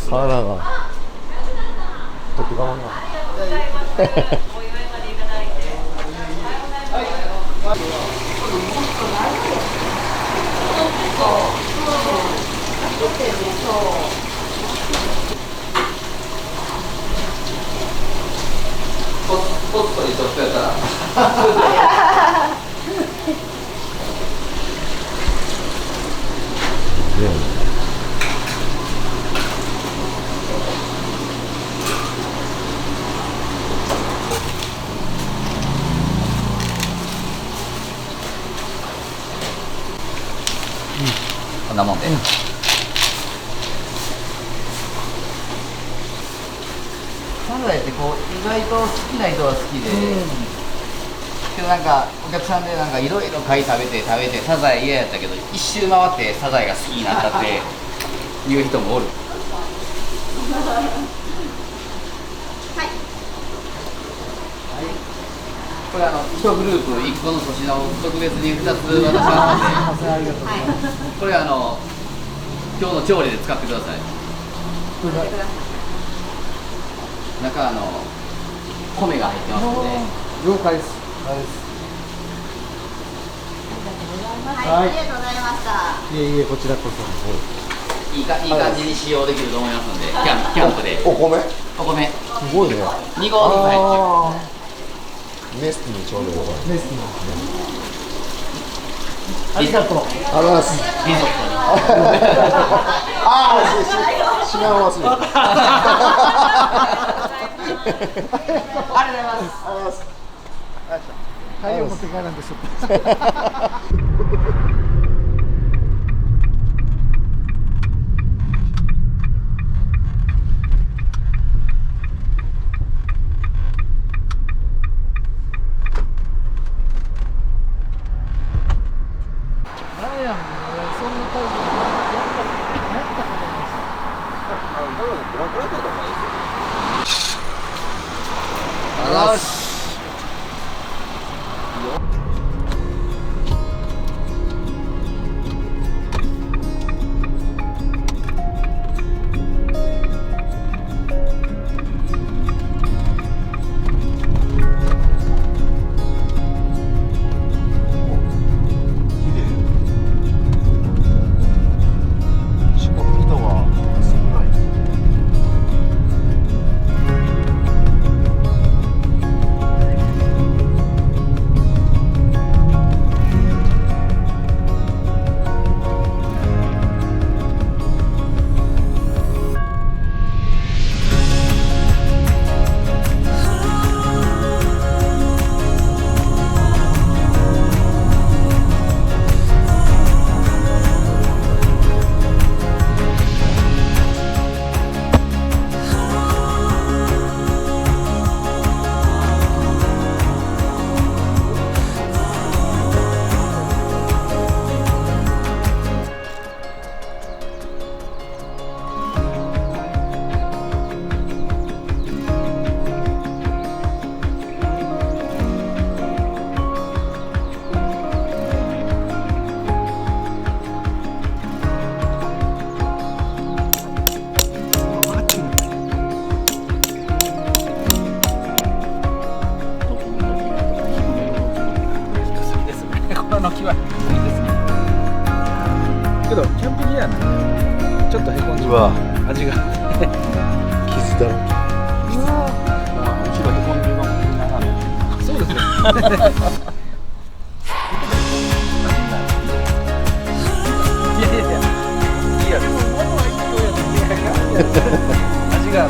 体がちょっと我慢がポストにちょっとやったらこんなもんで、サザエってこう意外と好きな人は好きで、けどなんかお客さんでなんかいろいろ貝食べてサザエ嫌やったけど一周回ってサザエが好きになったっていう人もおる。これ1グループ1個の粗品を特別に2つ渡しますので、これ今日の調理で使ってください。中米が入ってますので。了解です。はい、ありがとうございました。いえいえ、こちらこそ。いい感じに使用できると思いますので、キャンプで。お米すごいね。2合ずつ入ってる。メスティにちょうどよかった。メスティに。ありがとう。ありがとうございます。リゾットに。ああ、しまう忘れ。ありがとうございます。太陽持って帰らんでしょ。よし。の木はいいですね。けどキャンプギアなんでちょっとへこんで味が傷だらけ。後ろへこんでるのもみんなそうですね。いやいやいや、いいやです。味が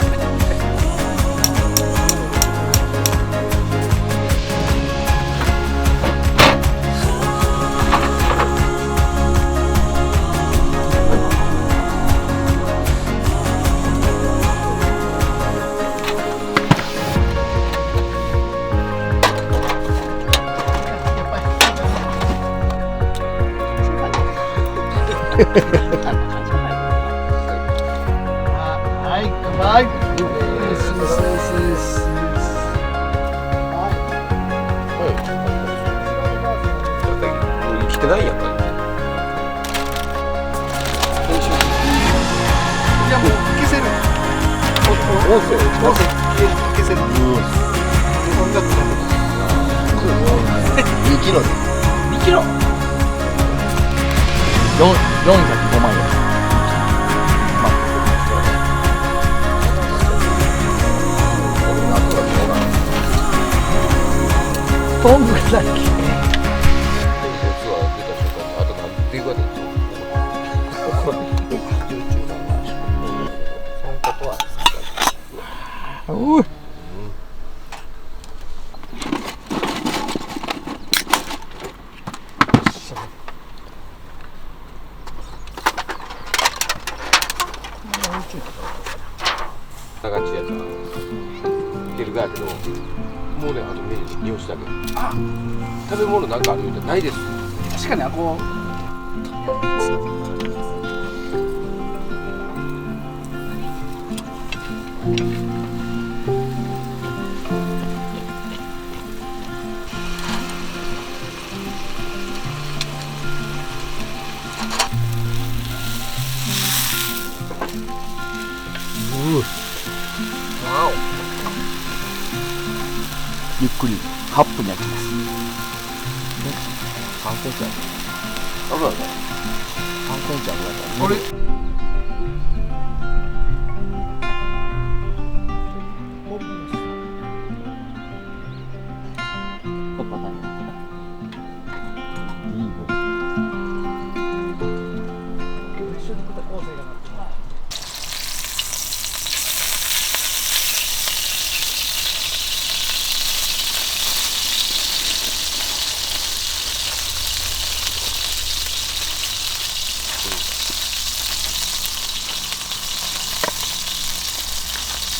はい、乾杯。生きてないやっぱり。いやもう消せる。音声消せる。音楽だ2キロで。2キロ405万円。トングだけ。ツアー出た瞬間にあとなんていうかでしょ。そんことは。うう。長地やからいけるかやけど、もうね、あと目に用紙だけ。あ、食べ物なんかあるみたいないです。確かにこゆっくり8分焼きます。3センチある。油だね。3センチ油だ。これ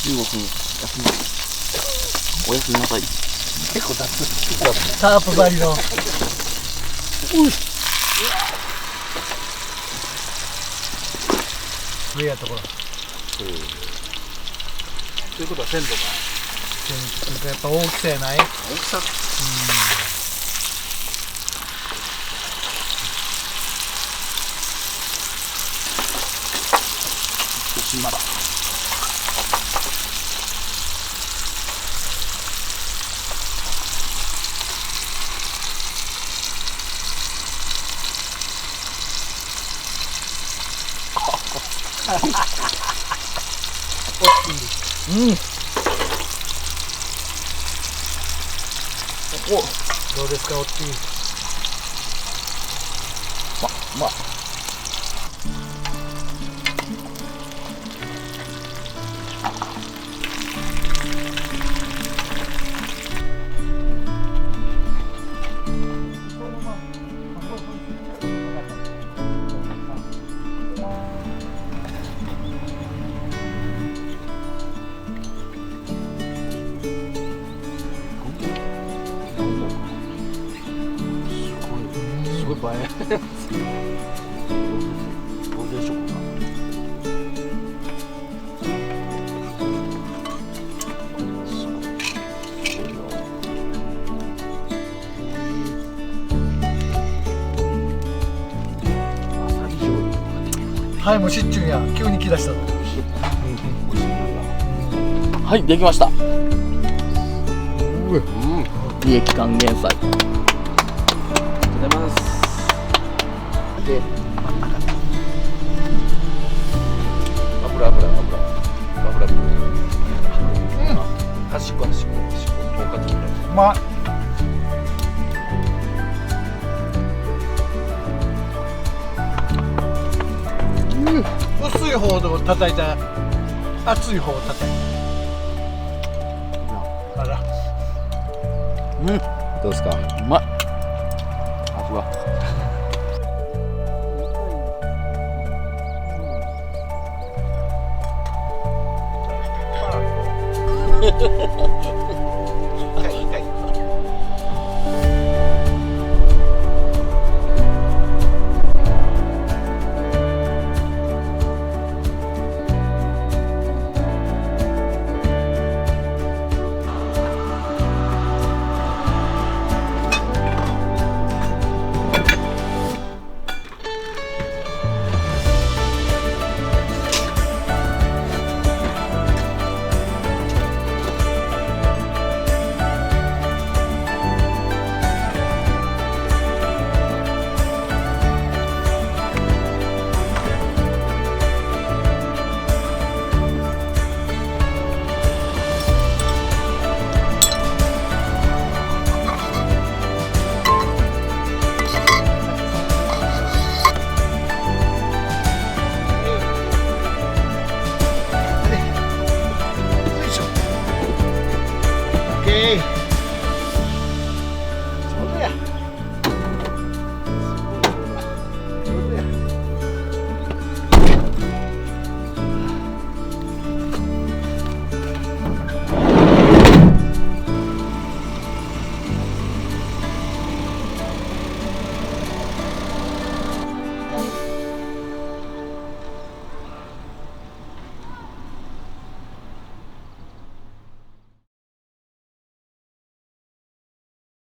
15分休みお休みなさい。結構雑。タープ張りの。上やところ。ということは鮮度が。やっぱ大きさやない。大きさ。今だ。うん。どうですか、おっきい。まあ。すごい映え。どうでしょうか。はい、もうしっちゅうや。急に来だしたの。はい、できました。うん。利益還元祭。ありがとうございます。で、油。端っこ。10日切り。まあ。薄い方を叩いた。熱い方を叩いた。あら。どうですか。うまい。味は。